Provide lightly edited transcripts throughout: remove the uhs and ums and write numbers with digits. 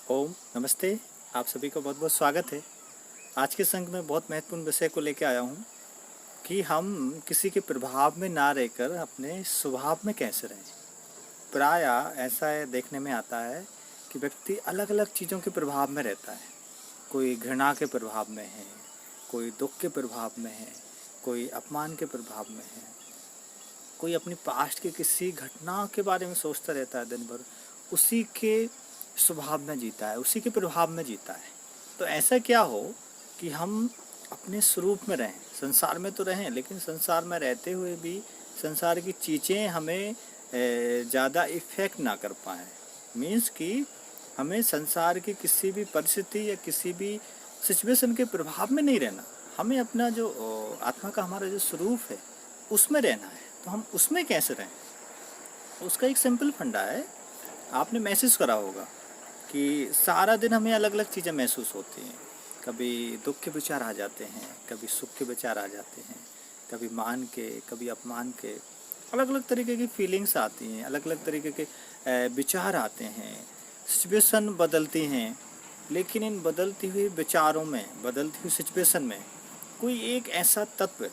ओम नमस्ते। आप सभी का बहुत बहुत स्वागत है। आज के संग में बहुत महत्वपूर्ण विषय को लेकर आया हूँ कि हम किसी के प्रभाव में ना रहकर अपने स्वभाव में कैसे रहें। प्रायः ऐसा देखने में आता है कि व्यक्ति अलग अलग चीज़ों के प्रभाव में रहता है। कोई घृणा के प्रभाव में है, कोई दुख के प्रभाव में है, कोई अपमान के प्रभाव में है, कोई अपनी पास्ट के किसी घटना के बारे में सोचता रहता है दिन भर, उसी के स्वभाव में जीता है, उसी के प्रभाव में जीता है। तो ऐसा क्या हो कि हम अपने स्वरूप में रहें, संसार में तो रहें लेकिन संसार में रहते हुए भी संसार की चीज़ें हमें ज़्यादा इफ़ेक्ट ना कर पाएँ। मीन्स कि हमें संसार की किसी भी परिस्थिति या किसी भी सिचुएशन के प्रभाव में नहीं रहना। हमें अपना जो आत्मा का हमारा जो स्वरूप है उसमें रहना है। तो हम उसमें कैसे रहें, उसका एक सिंपल फंडा है। आपने महसूस करा होगा कि सारा दिन हमें अलग अलग चीज़ें महसूस होती हैं। कभी दुख के विचार आ जाते हैं, कभी सुख के विचार आ जाते हैं, कभी मान के, कभी अपमान के, अलग अलग तरीके की फीलिंग्स आती हैं, अलग अलग तरीके के विचार आते हैं, सिचुएशन बदलती हैं। लेकिन इन बदलती हुई विचारों में, बदलती हुई सिचुएशन में कोई एक ऐसा तत्व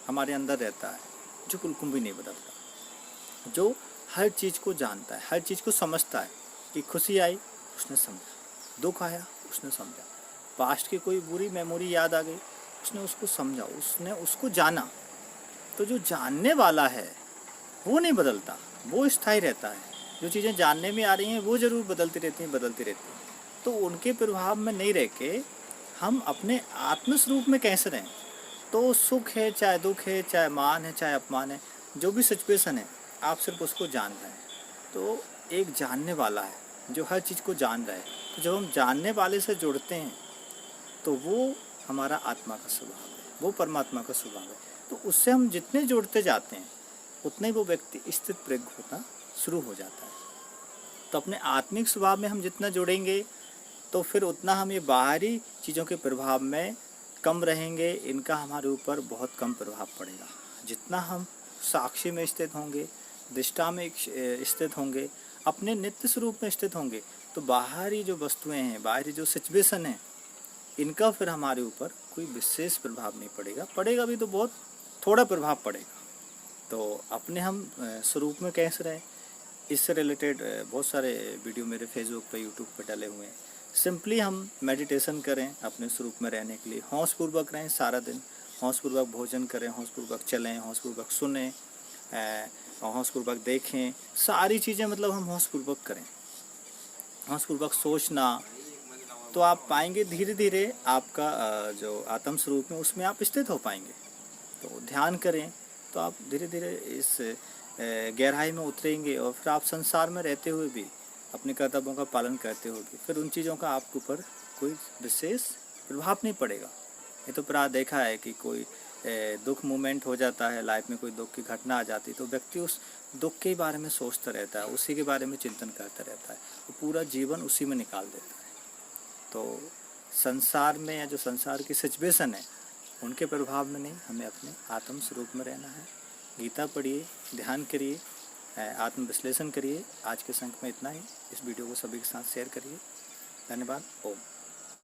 हमारे अंदर रहता है जो बिल्कुल भी नहीं बदलता, जो हर चीज़ को जानता है, हर चीज़ को समझता है। कि खुशी आई उसने समझा, दुख आया उसने समझा, पास्ट की कोई बुरी मेमोरी याद आ गई उसने उसको समझा, उसने उसको जाना। तो जो जानने वाला है वो नहीं बदलता, वो स्थायी रहता है। जो चीज़ें जानने में आ रही हैं वो ज़रूर बदलती रहती हैं, बदलती रहती हैं। तो उनके प्रभाव में नहीं रह के हम अपने आत्मस्वरूप में कैसे रहें। तो सुख है चाहे दुख है, चाहे मान है चाहे अपमान है, जो भी सिचुएशन है आप सिर्फ उसको जान रहे हैं। तो एक जानने वाला है जो हर चीज़ को जान रहा है। तो जब हम जानने वाले से जुड़ते हैं तो वो हमारा आत्मा का स्वभाव है, वो परमात्मा का स्वभाव है। तो उससे हम जितने जुड़ते जाते हैं उतने वो व्यक्ति स्थित प्रज्ञ होना शुरू हो जाता है। तो अपने आत्मिक स्वभाव में हम जितना जुड़ेंगे तो फिर उतना हम ये बाहरी चीज़ों के प्रभाव में कम रहेंगे। इनका हमारे ऊपर बहुत कम प्रभाव पड़ेगा। जितना हम साक्षी में स्थित होंगे, दृष्टा में स्थित होंगे, अपने नित्य स्वरूप में स्थित होंगे, तो बाहरी जो वस्तुएं हैं, बाहरी जो सिचुएशन है, इनका फिर हमारे ऊपर कोई विशेष प्रभाव नहीं पड़ेगा। पड़ेगा भी तो बहुत थोड़ा प्रभाव पड़ेगा। तो अपने हम स्वरूप में कैसे रहें, इससे रिलेटेड बहुत सारे वीडियो मेरे फेसबुक पे, यूट्यूब पे डाले हुए हैं। सिंपली हम मेडिटेशन करें अपने स्वरूप में रहने के लिए, होशपूर्वक रहें सारा दिन, होशपूर्वक भोजन करें, होशपूर्वक चलें, होशपूर्वक सुनें, होशपूर्वक देखें, सारी चीज़ें मतलब हम होशपूर्वक करें, होशपूर्वक सोचना। तो आप पाएंगे धीरे धीरे आपका जो आत्म स्वरूप में उसमें आप स्थित हो पाएंगे। तो ध्यान करें तो आप धीरे धीरे इस गहराई में उतरेंगे और फिर आप संसार में रहते हुए भी अपने कर्तव्यों का पालन करते हुए भी फिर उन चीज़ों का आपके ऊपर कोई विशेष प्रभाव नहीं पड़ेगा। ये तो प्राय देखा है कि कोई दुख मोमेंट हो जाता है, लाइफ में कोई दुख की घटना आ जाती है तो व्यक्ति उस दुख के बारे में सोचता रहता है, उसी के बारे में चिंतन करता रहता है, वो पूरा जीवन उसी में निकाल देता है। तो संसार में या जो संसार की सिचुएशन है उनके प्रभाव में नहीं, हमें अपने आत्म स्वरूप में रहना है। गीता पढ़िए, ध्यान करिए, आत्म विश्लेषण करिए। आज के संग में इतना ही। इस वीडियो को सभी के साथ शेयर करिए। धन्यवाद। ओम।